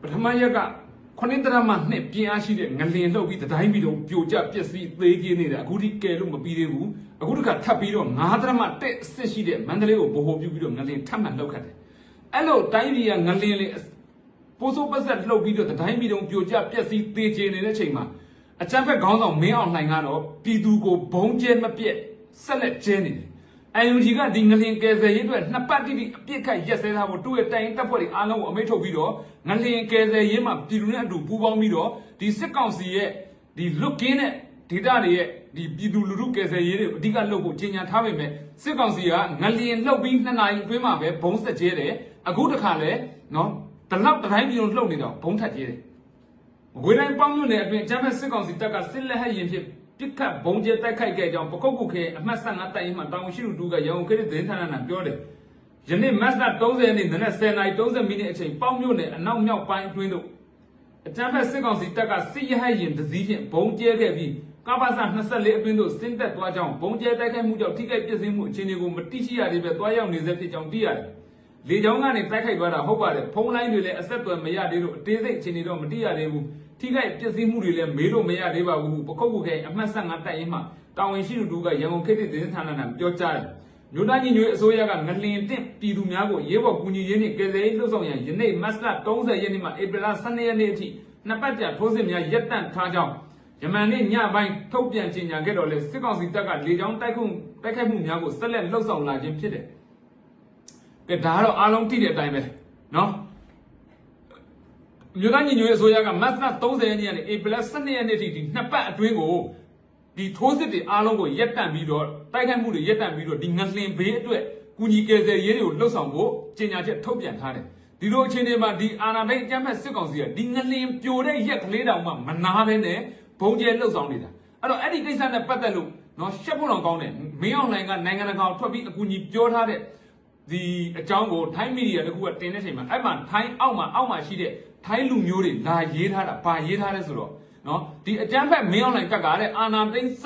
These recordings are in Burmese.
ပထမရက်ကခொနစ်တရမနှစ်ပြင်းအားရှိတဲ့ငလင်လှုပ်ပြီးတိုင်းပြည်လုံးပြိုကျပျက်စီးသေးကြီးနေတာအခုထိကယ်လို့မပြီးသေးဘူးအခုတခါထပ်ပြီးတော့9တရမတက်အစ်ရှိတဲ့မန္တလေးကိုဗဟိုပြုပြီးတော့ငလင်ထပ်မှန်လှုပ်ခတ်တယ်အဲ့လိုတိုင်းပြည်ကငလင်လေပိုးစိုးပတ်ဆက်လှုပ်ပြီးတော့တိုင်းပြည်လုံးပြိုကျပျက်စီးသေးကြီးနေတဲ့ချိန်မှာအကြမ်းဖက်ခေါင်းဆောင်မင်းအောင်လှိုင်ကတော့ပြည်သူကိုဘုံကျဲမပြက်ဆက်လက်ကျဲနေတယ်UNG ကဒီငလင်ကယ်ဆယ်ရေးအတွက်နှစ်ပတ်တိတိအပြစ်ခတ်ရက်စဲထားဖို့သူ့ရဲ့တိုင်တပ်ဖွဲ့တွေအားလုံးကိုအမိန့်ထုတ်ပြီးတော့ငလင်ကယ်ဆယ်ရေးမှာပြည်သူနဲ့အတူပူးပေါင်းပြီးတော့ဒီစစ်ကောင်စီရဲ့ဒီလွတ်ကင်းတဲ့ဒေတာတွေရဲ့ဒီပြည်သူလူထုကယ်ဆယ်ရေးတွေအဓိကလုပ်ဖို့ကြီးညာထားပေမဲ့စစ်ကောင်စီကငလင်လှုပ်ပြီး2 နာရီအတွင်းမှာပဲဘုံဆက်ကျဲတယ်အခုတခါလဲနော်တလောက်တိုင်းပြည်လုံးလှုပ်နေတော့ဘုံထက်ကျဲတယ်ဝေတိုင်းပေါင်းမြို့နယ်အတွင်းကျမ်းဖက်စစ်ကောင်စီတပ်ကစစ်လက်ဟက်ရင်ဖြစ်ပြစ်ခတ်ဘုံကျဲတိုက်ခိုက်ခဲ့ကြောင်းပကုတ်ကုတ်ခဲအမှတ်15တိုင်မှတောင်ရှိလူတူကရန်ကုန်ခေတ်သတင်းဌာနကပြောတယ်ယနေ့မတ်လ30ရက်နေ့နနက်10:30မိနစ်အချိန်ပေါင်းမြို့နယ်အနောက်မြောက်ပိုင်းအတွင်းတို့အကြမ်းဖက်စစ်ကောင်စီတပ်ကစစ်ရဟတ်ရင်တစည်းဖြင့်ဘုံကျဲခဲ့ပြီးကပ္ပစ24အတွင်းတို့ဆင်းသက်သွားကြောင်းဘုံကျဲတိုက်ခိုက်မှုကြောင့်ထိခိုက်ပျက်စီးမှုအခြေအနေကိုမသိရှိရသေးပဲသွားရောက်နေစေဖြစ်ကြောင်းသိရတယ်လေကြောင်းကနေတိုက်ခိုက်သွားတာဟုတ်ပါတယ်ဖုံးလိုင်းတွေလည်းအဆက်အသွယ်မရသေးလို့အသေးစိတ်အခြေအနေတော့မသိရသေးဘူးထိခိုက်ပျက်စီးမှုတွေလည်းမေးလို့မရသေးပါဘူးပခုတ်ကုတ်ခဲအမှတ်15တိုင်မှတာဝန်ရှိသူတို့ကရန်ကုန်ခေတ်သတင်းဌာနကပြောကြားတယ်မြို့သားညီညွတ်အစိုးရကငလင်တင့်ပြည်သူများကိုရေးပေါ်ကူညီရေးနှင့်ကယ်ဆယ်ရေးလှုပ်ဆောင်ရန်ယနေ့မတ်လ30ရက်နေ့မှဧပြီလ12ရက်နေ့အထိနှစ်ပတ်ကြာထိုးစစ်များရပ်တန့်ထားကြောင်းယမန်နေ့ညပိုင်းထုတ်ပြန်ကြေညာခဲ့တော့လေစစ်ကောင်စီတပ်ကလေကြောင်းတိုက်ခိုက်မှုများကိုဆက်လက်လှုပ်ဆောင်လာခြင်းဖြစ်တယ်ကဲဒါကတော့အားလုံးသိတဲ့အတိုင်းပဲနော်မြို့သားညီညွတ်ရေးအစိုးရကမတ်လ30ရက်နေ့ကနေဧပြီလ12ရက်နေ့ထိဒီနှစ်ပတ်အတွင်းကိုဒီထိုးစစ်တွေအားလုံးကိုရပ်တန့်ပြီးတော့တိုက်ခိုက်မှုတွေရပ်တန့်ပြီးတော့ဒီငလင်ဘေးအတွက်ကူညီကယ်ဆယ်ရေးတွေကိုလှုပ်ဆောင်ဖို့ကြေညာချက်ထုတ်ပြန်ထားတယ်ဒီလိုအခြေအနေမှာဒီအာဏာသိမ်းအကြမ်းဖက်စစ်ကောင်စီကဒီငလင်ပြိုတဲ့ရက်ကလေးတောင်မှမနာဘဲနဲ့ဘုံကျဲလှုပ်ဆောင်နေတာအဲ့တော့အဲ့ဒီကိစ္စနဲ့ပတ်သက်လို့နော်ရှက်ဖို့တော့ကောင်းတယ်မင်းအောင်လှိုင်ကနိုင်ငံတကာကိုထွက်ပြီးအကူအညီပြောထားတဲ့ဒီအကြောင်းကိုထိုင်းမီဒီယာတခုကတင်တဲ့ချိန်မှာအဲ့မှာထိုင်းအောက်မှာရှိတဲ့ထိုင်းလူမျိုးတွေလာရေးထားတာဘာရေးထားလဲဆိုတော့နော်ဒီအကြမ်းဖက်မင်းအောင်လှိုင်တပ်ကတဲ့အာဏာသိမ်းစ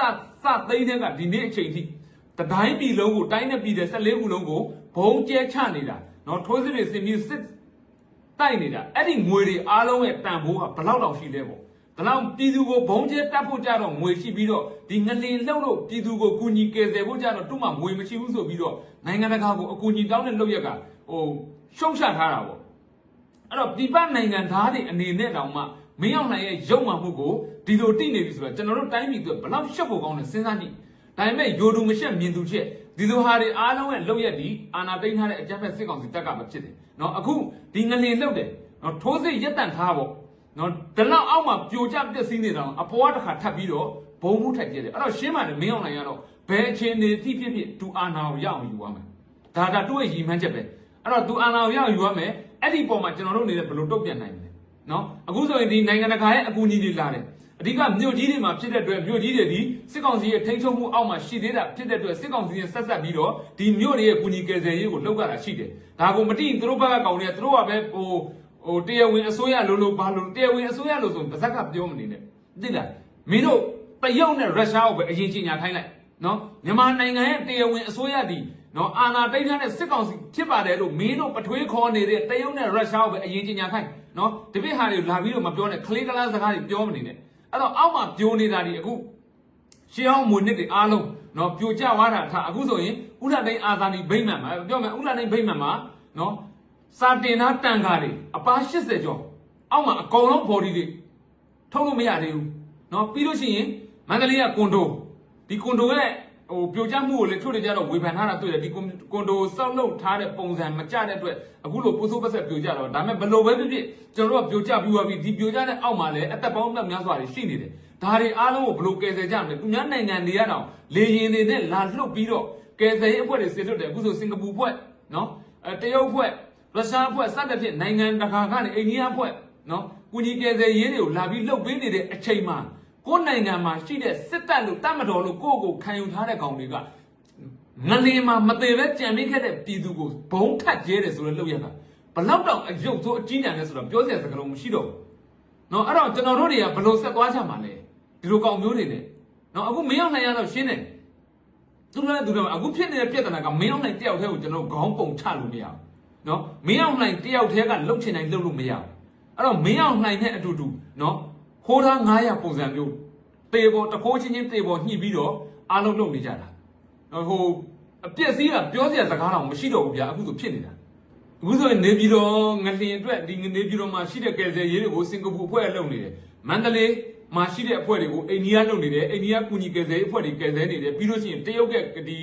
သိမ်းတဲ့ကဒီနေ့အချိန်ထိတိုင်းပြည်လုံးကိုတိုင်းနဲ့ပြည်တဲ့14ခုလုံးကိုဘုံကျဲချနေတာနော်ထိုးစစ်တွေစင်ပြီးစစ်တိုက်နေတာအဲ့ဒီငွေတွေအားလုံးရဲ့တန်ဖိုးကဘလောက်တောင်ရှိလဲပေါ့ဒါလောက်ပြည်သူကိုဘုံကျဲတတ်ဖို့ကြတော့ငွေရှိပြီးတော့ဒီငလင်လှုပ်လို့ပြည်သူကိုကူညီကယ်ဆယ်ဖို့ကြတော့သူ့မှာငွေမရှိဘူးဆိုပြီးတော့နိုင်ငံတကာကိုအကူအညီတောင်းတဲ့လုပ်ရက်ကရှုံးချထားတာပေါ့အဲ့တော့ပြည်ပနိုင်ငံသားတွေအနေနဲ့တောင်မှမင်းအောင်လှိုင်ရဲ့ရုပ်မှမှုကိုဒီလိုတိနေပြီဆိုတော့ကျွန်တော်တို့တိုင်းပြည်အတွက်ဘလောက်ရှက်ဖို့ကောင်းလဲစဉ်းစားကြည့်ဒါပေမဲ့ယိုတူမရှက်မြင်သူချက်ဒီလိုဟာတွေအားလုံးရဲ့လုပ်ရက်ဒီအာဏာသိမ်းထားတဲ့အကြမ်းဖက်စစ်ကောင်စီတပ်ကပဲဖြစ်တယ်နော်အခုဒီငလင်လှုပ်တယ်နော်ထိုးစစ်ရက်တန့်ထားပေါ့နော်ဒီလောက်အောက်မှာပြိုကျပျက်စီးနေတောင်အပေါ်ကတစ်ခါထပ်ပြီးတော့ဘုံမှုထက်ပြည့်တယ်အဲ့တော့ရှင်းပါတယ်မင်းအောင်လှိုင်ကတော့ဘယ်အခြေအနေတိဖြစ်ဖြစ်သူအာဏာကိုရအောင်ယူရမယ်ဒါသူ့ရဲ့ရည်မှန်းချက်ပဲအဲ့တော့သူအာဏာကိုရအောင်ယူရမယ်အဲ့ဒီပုံမှာကျွန်တော်တို့အနေနဲ့ဘယ်လိုတုံ့ပြန်နိုင်မလဲနော်အခုဆိုရင်ဒီနိုင်ငံတကာရဲ့အကူအညီတွေလာတယ်အဓိကမြို့ကြီးတွေမှာဖြစ်တဲ့အတွက်မြို့ကြီးတွေဒီစစ်ကောင်စီရဲ့ထိန်းချုပ်မှုအောက်မှာရှိသေးတာဖြစ်တဲ့အတွက်စစ်ကောင်စီရဲ့ဆက်ဆက်ပြီးတော့ဒီမြို့တွေရဲ့ကူညီကယ်ဆယ်ရေးကိုလုပ်ရတာရှိတယ်ဒါကိုမတိသူတို့ဘက်ကကောင်တွေကသူတို့ကပဲတရားဝင်အစိုးရလို့ဘာလို့တရားဝင်အစိုးရလို့ဆိုပါဇက်ကပြောမနေနဲ့သိလားမင်းတို့တရုတ်နဲ့ရုရှားကိုပဲအရင်ကြီးညာခိုင်းလိုက်နော်မြန်မာနိုင်ငံရဲ့တရားဝင်အစိုးရဒီနော်အာဏာသိမ်းထားတဲ့စစ်ကောင်စီဖြစ်ပါတယ်လို့မင်းတို့ပထွေးခေါ်နေတဲ့တရုတ်နဲ့ရုရှားကိုပဲအရင်ကြီးညာခိုင်းနော်တပည့်ဟာတွေလာပြီးတော့မပြောနဲ့ခလေးကလားစကားတွေပြောမနေနဲ့အဲ့တော့အောက်မှာပြိုနေတာဒီအခုရှေးဟောင်းမွေနှစ်တွေအားလုံးနော်ပြိုကျသွားတာထားအခုဆိုရင်ဥဒသိန်းအာဇာနည်ဗိမ္မာန်မှာပြောမယ်ဥဒသိန်းဗိမ္မာန်မှာနော်စာတင်သားတန်ခါတွေအပါ80ကျော်အောက်မှာအကောင်လုံး body တွေထုတ်လို့မရသေးဘူးနော်ပြီးလို့ရှိရင်မန္တလေးကကွန်ဒိုဒီကွန်ဒိုရဲ့ပြိုကျမှုကိုလေထုတ်တယ်ကြတော့ဝေဖန်ထားတာတွေ့တယ်ဒီကွန်ဒိုစောက်လုပ်ထားတဲ့ပုံစံမကျတဲ့အတွက်အခုလိုပိုးဆိုးပတ်ဆက်ပြိုကျတော့ဒါပေမဲ့ဘလို့ပဲဖြစ်ဖြစ်ကျွန်တော်တို့ကပြိုကျပြီးသွားပြီဒီပြိုကျတဲ့အောက်မှာလည်းအသက်ပေါင်းများစွာတွေရှိနေတယ်ဒါတွေအားလုံးကိုဘလို့ကယ်ဆယ်ကြမလဲသူများနိုင်ငံတွေကတော့လေရင်တွေနဲ့လာလှုပ်ပြီးတော့ကယ်ဆယ်ရေးအဖွဲ့တွေဆင်လွတ်တယ်အခုဆိုစင်ကာပူဖွဲ့နော်တရုတ်ဖွဲ့ရုရှားဖွဲ့စသဖြင့်နိုင်ငံတကာကနေအိန္ဒိယဖွဲ့နော်ကူညီကယ်ဆယ်ရေးတွေကိုလာပြီးလှုပ်ပေးနေတဲ့အချိန်မှာကိုယ်နိုင်ငံမှာရှိတဲ့စစ်တပ်လို့တတ်မတော်လို့ကိုခံယူထားတဲ့ကောင်တွေကငလင်မှာမသေးပဲကြံမိခဲ့တဲ့ပြည်သူကိုဘုံထတ်ကျဲတယ်ဆိုတော့လှုပ်ရတာဘလောက်တောင်အယုတ်ဆိုအကြီးညာလဲဆိုတော့ပြောစရာစကားလုံးမရှိတော့ဘူးနော်အဲ့တော့ကျွန်တော်တို့တွေကဘလို့ဆက်သွားကြမှာလဲဒီလိုကောင်မျိုးတွေနဲ့နော်အခုမင်းအောင်နိုင်ရတော့ရှင်းတယ်သူလည်းအခုဖြစ်နေတဲ့ပြဿနာကမင်းအောင်နိုင်တယောက်တည်းကိုကျွန်တော်ခေါင်းပုံချလို့မရဘူးနော်မင်းအောင်နိုင်တယောက်တည်းကလှုပ်ချင်တိုင်းလှုပ်လို့မရဘူး အဲ့တော့မင်းအောင်နိုင်တဲ့အတူတူနော်ခိုးသား900ပုံစံမျိုးတေပေါ်တခိုးချင်းတေပေါ်ညှိပြီးတော့အားလုံးလုပ်နေကြတာဟိုအပြည့်စည်းကပြောစရာစကားတော့မရှိတော့ဘူးဗျာအခုဆိုဖြစ်နေတာအခုဆိုရင်နေပြည်တော်ငလျင်အတွက်ဒီနေပြည်တော်မှာရှိတဲ့ကယ်ဆယ်ရေးတွေကိုစင်ကာပူအဖွဲ့လုပ်နေတယ်မန္တလေးမှာရှိတဲ့အဖွဲ့တွေကိုအိန္ဒိယလုပ်နေတယ်အိန္ဒိယကူညီကယ်ဆယ်ရေးအဖွဲ့တွေကယ်ဆယ်နေတယ်ပြီးလို့ရှိရင်တရုတ်ကဒီ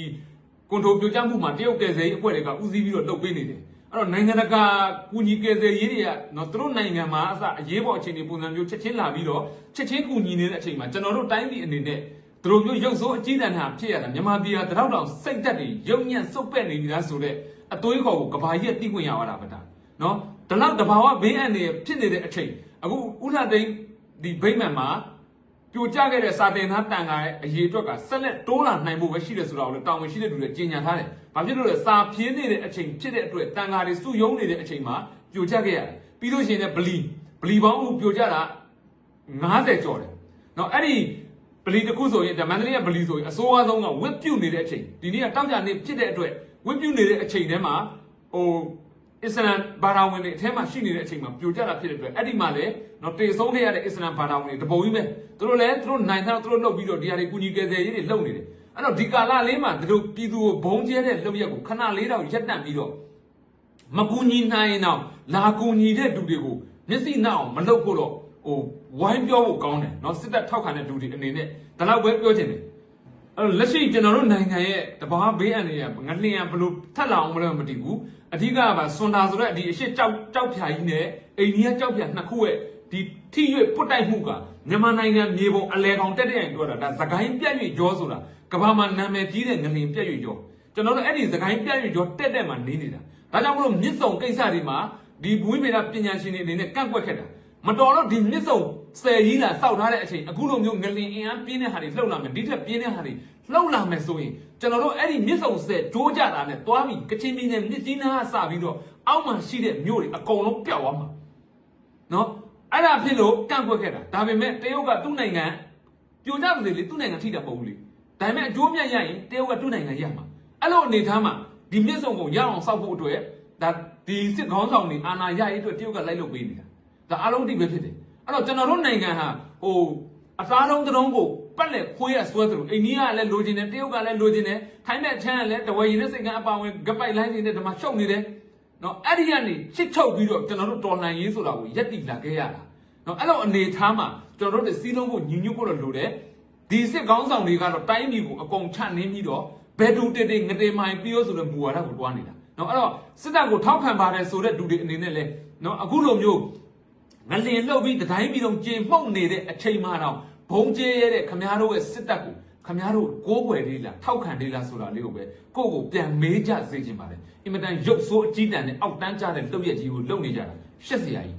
ကွန်ထရိုပြိုကျမှုမှာတရုတ်ကယ်ဆယ်ရေးအဖွဲ့တွေကဦးစီးပြီးတော့လုပ်ပေးနေတယ်အဲ့တော့နိုင်ငံတကာကူညီကယ်ဆယ်ရေးတွေကနော်သူတို့နိုင်ငံမှာအစအရေးပေါ်အခြေအနေပုံစံမျိုးချက်ချင်းလာပြီးတော့ချက်ချင်းကူညီနေတဲ့အချိန်မှာကျွန်တော်တို့တိုင်းပြည်အနေနဲ့သူတို့မျိုးရုပ်ဆိုးအကြီးတန်းဟာဖြစ်ရတာမြန်မာပြည်ကတရောက်တောင်စိတ်သက်တွေရုံညံ့စုပ်ပက်နေပြီလားဆိုတဲ့အသွေးခေါ်ကိုကဘာကြီးကတိခွင့်ရသွားတာပဲဒါနော်ဒီလောက်တဘာဝဘေးအန္တရာယ်ဖြစ်နေတဲ့အချိန်အခုဥလှသိန်းဒီဗိမ္မာန်မှာပြိုကျခဲ့တဲ့စာတင်သားတန်ခါရဲ့အရေးအတွက်ကဆက်လက်တိုးလာနိုင်ဖို့ပဲရှိတယ်ဆိုတာကိုလည်းတောင်းဝင်ရှိတဲ့သူတွေကြီးညာထားတယ်။ဘာဖြစ်လို့လဲစာဖြင်းနေတဲ့အချိန်ဖြစ်တဲ့အတွက်တန်ခါတွေစုယုံနေတဲ့အချိန်မှာပြိုကျခဲ့ရတယ်။ပြီးလို့ရှိရင်လည်းဗလီပေါင်းမှုပြိုကျတာ90ကျော်တယ်။နော်အဲ့ဒီဗလီတစ်ခုဆိုရင်မန္တလေးကဗလီဆိုရင်အစိုးရဆုံးကဝစ်ပြုတ်နေတဲ့အချိန်ဒီနေ့ကတောက်ကြနေဖြစ်တဲ့အတွက်ဝစ်ပြုတ်နေတဲ့အချိန်ထဲမှာဟိုအစ္စလမ်ဘာသာဝင်တွေအထဲမှာရှိနေတဲ့အချိန်မှာပြိုကျတာဖြစ်တဲ့အတွက်အဲ့ဒီမှာလည်းနော်တေဆုံးခဲ့ရတဲ့အစ္စလမ်ဘာသာဝင်တွေတပုံကြီးပဲသူတို့လည်းသူတို့နိုင်တဲ့သူတို့လုပ်ပြီးတော့ဒီဟာတွေကူညီကယ်ဆယ်ရေးတွေလုပ်နေတယ်အဲ့တော့ဒီကာလလေးမှာသူတို့ပြည်သူကိုဘုံကျဲတဲ့လုပ်ရက်ကိုခဏလေးတော့ရက်တန့်ပြီးတော့မကူညီနိုင်ရင်တော့လာကူညီတဲ့လူတွေကိုမျက်စိနှောက်အောင်မလုပ်ဖို့တော့ဟိုဝိုင်းပြောဖို့ကောင်းတယ်နော်စစ်တပ်ထောက်ခံတဲ့လူတွေအနေနဲ့ဒါတော့ပဲပြောချင်တယ်အဲ့တော့လက်ရှိကျွန်တော်တို့နိုင်ငံရဲ့တဘာဘေးအန္တရာယ်ငလျင်ဘလို့ထက်လာအောင်မလို့မတည်ဘူးအဓိကကစွန်တာဆိုတဲ့ဒီအရှိကြောက်ဖြာကြီးနဲ့အိန္ဒိယကြောက်ဖြာနှစ်ခုရဲ့ဒီထိရွေ့ပုတ်တိုက်မှုကမြန်မာနိုင်ငံမြေပုံအလဲကောင်တက်တဲ့ရင်ပြောတာဒါသခိုင်းပြတ်ရွေ့ကြောဆိုတာကမ္ဘာမှာနာမည်ကြီးတဲ့ငလျင်ပြတ်ရွေ့ကြောကျွန်တော်တို့အဲ့ဒီသခိုင်းပြတ်ရွေ့ကြောတက်မှာနေနေတာဒါကြောင့်မလို့မြစ်စုံကိစ္စတွေမှာဒီဘွေးမေတာပညာရှင်တွေအနေနဲ့ကန့်ကွက်ခဲ့တာမတော်တော့ဒီမြစ်စုံဆယ်ကြီးလာစောက်ထားတဲ့အချိန်အခုလိုမျိုးငလျင်အင်အားပြင်းတဲ့ဟာတွေလှုပ်လာမယ်ဒီထက်ပြင်းတဲ့ဟာတွေလှုပ်လာမယ်ဆိုရင်ကျွန်တော်တို့အဲ့ဒီမြစ်စုံဆယ်ကြိုးကြတာနဲ့သွားပြီးကချင်ပြည်နယ်မြစ်ကြီးနားစပြီးတော့အောက်မှာရှိတဲ့မြို့တွေအကုန်လုံးပျောက်သွားမှာနော်အဲ့ဒါဖြစ်လို့ကန့်ကွက်ခဲ့တာဒါပေမဲ့တရုတ်ကသူ့နိုင်ငံပြိုကျပါစေလေသူ့နိုင်ငံထိတာမဟုတ်ဘူးလေဒါပေမဲ့အကျိုးမြတ်ရရင်တရုတ်ကသူ့နိုင်ငံရမှာအဲ့လိုအနေထားမှာဒီမြစ်စုံကိုရအောင်စောက်ဖို့အတွက်ဒါဒီစစ်ခေါင်းဆောင်တွေအာဏာရရေးအတွက်တရုတ်ကလိုက်လုပ်ပေးနေတာဒါအားလုံးတိပဲဖြစ်တယ်အဲ့တော့ကျွန်တော်တို့နိုင်ငံဟာဟိုအသားလုံးတစ်လုံးကိုပတ်လက်ခွေးရဆွဲသလိုအိန္ဒိယကလည်းလိုချင်တယ်တရုတ်ကလည်းလိုချင်တယ်ထိုင်းမဲ့ချမ်းကလည်းတဝယ်ရင်နဲ့စိတ်ကအပါဝင်ဂပိုက်လိုင်းတွေနဲ့ဒီမှာရှုပ်နေတယ်နော်အဲ့ဒီကနေချစ်ချုပ်ပြီးတော့ကျွန်တော်တို့တော်လှန်ရေးဆိုတာကိုရက်တည်လာခဲ့ရတာနော်အဲ့လိုအနေထားမှာကျွန်တော်တို့စီးလုံးဖို့ညီညွတ်ဖို့လိုတယ်ဒီစစ်ကောင်းဆောင်တွေကတော့တိုင်းပြည်ကိုအကုန်ချနှင်းပြီးတော့ဘယ်သူတေတေငတေမိုင်ပြီးရောဆိုတဲ့မူဝါဒကိုတွားနေတာနော်အဲ့တော့စစ်တပ်ကိုထောက်ခံပါတယ်ဆိုတဲ့လူတွေအနေနဲ့လဲနော်အခုလိုမျိုးငလျင်လှုပ်ပြီးတိုင်းပြည်လုံးကြေမှုန့်နေတဲ့အချိန်မှတော့ဘုံကျဲရတဲ့ခမားတို့ရဲ့စစ်တပ်ကိုခမားတို့ကိုးကွယ်လေးလားထောက်ခံလေးလားဆိုတာလေးကိုပဲကိုယ့်ကိုပြန်မေးကြစေချင်ပါတယ်အင်မတန်ရုပ်ဆိုးအကြီးတန်းနဲ့အောက်တန်းကြတဲ့လုပ်ရက်ကြီးကိုလုပ်နေကြတာရှက်စရာကြီး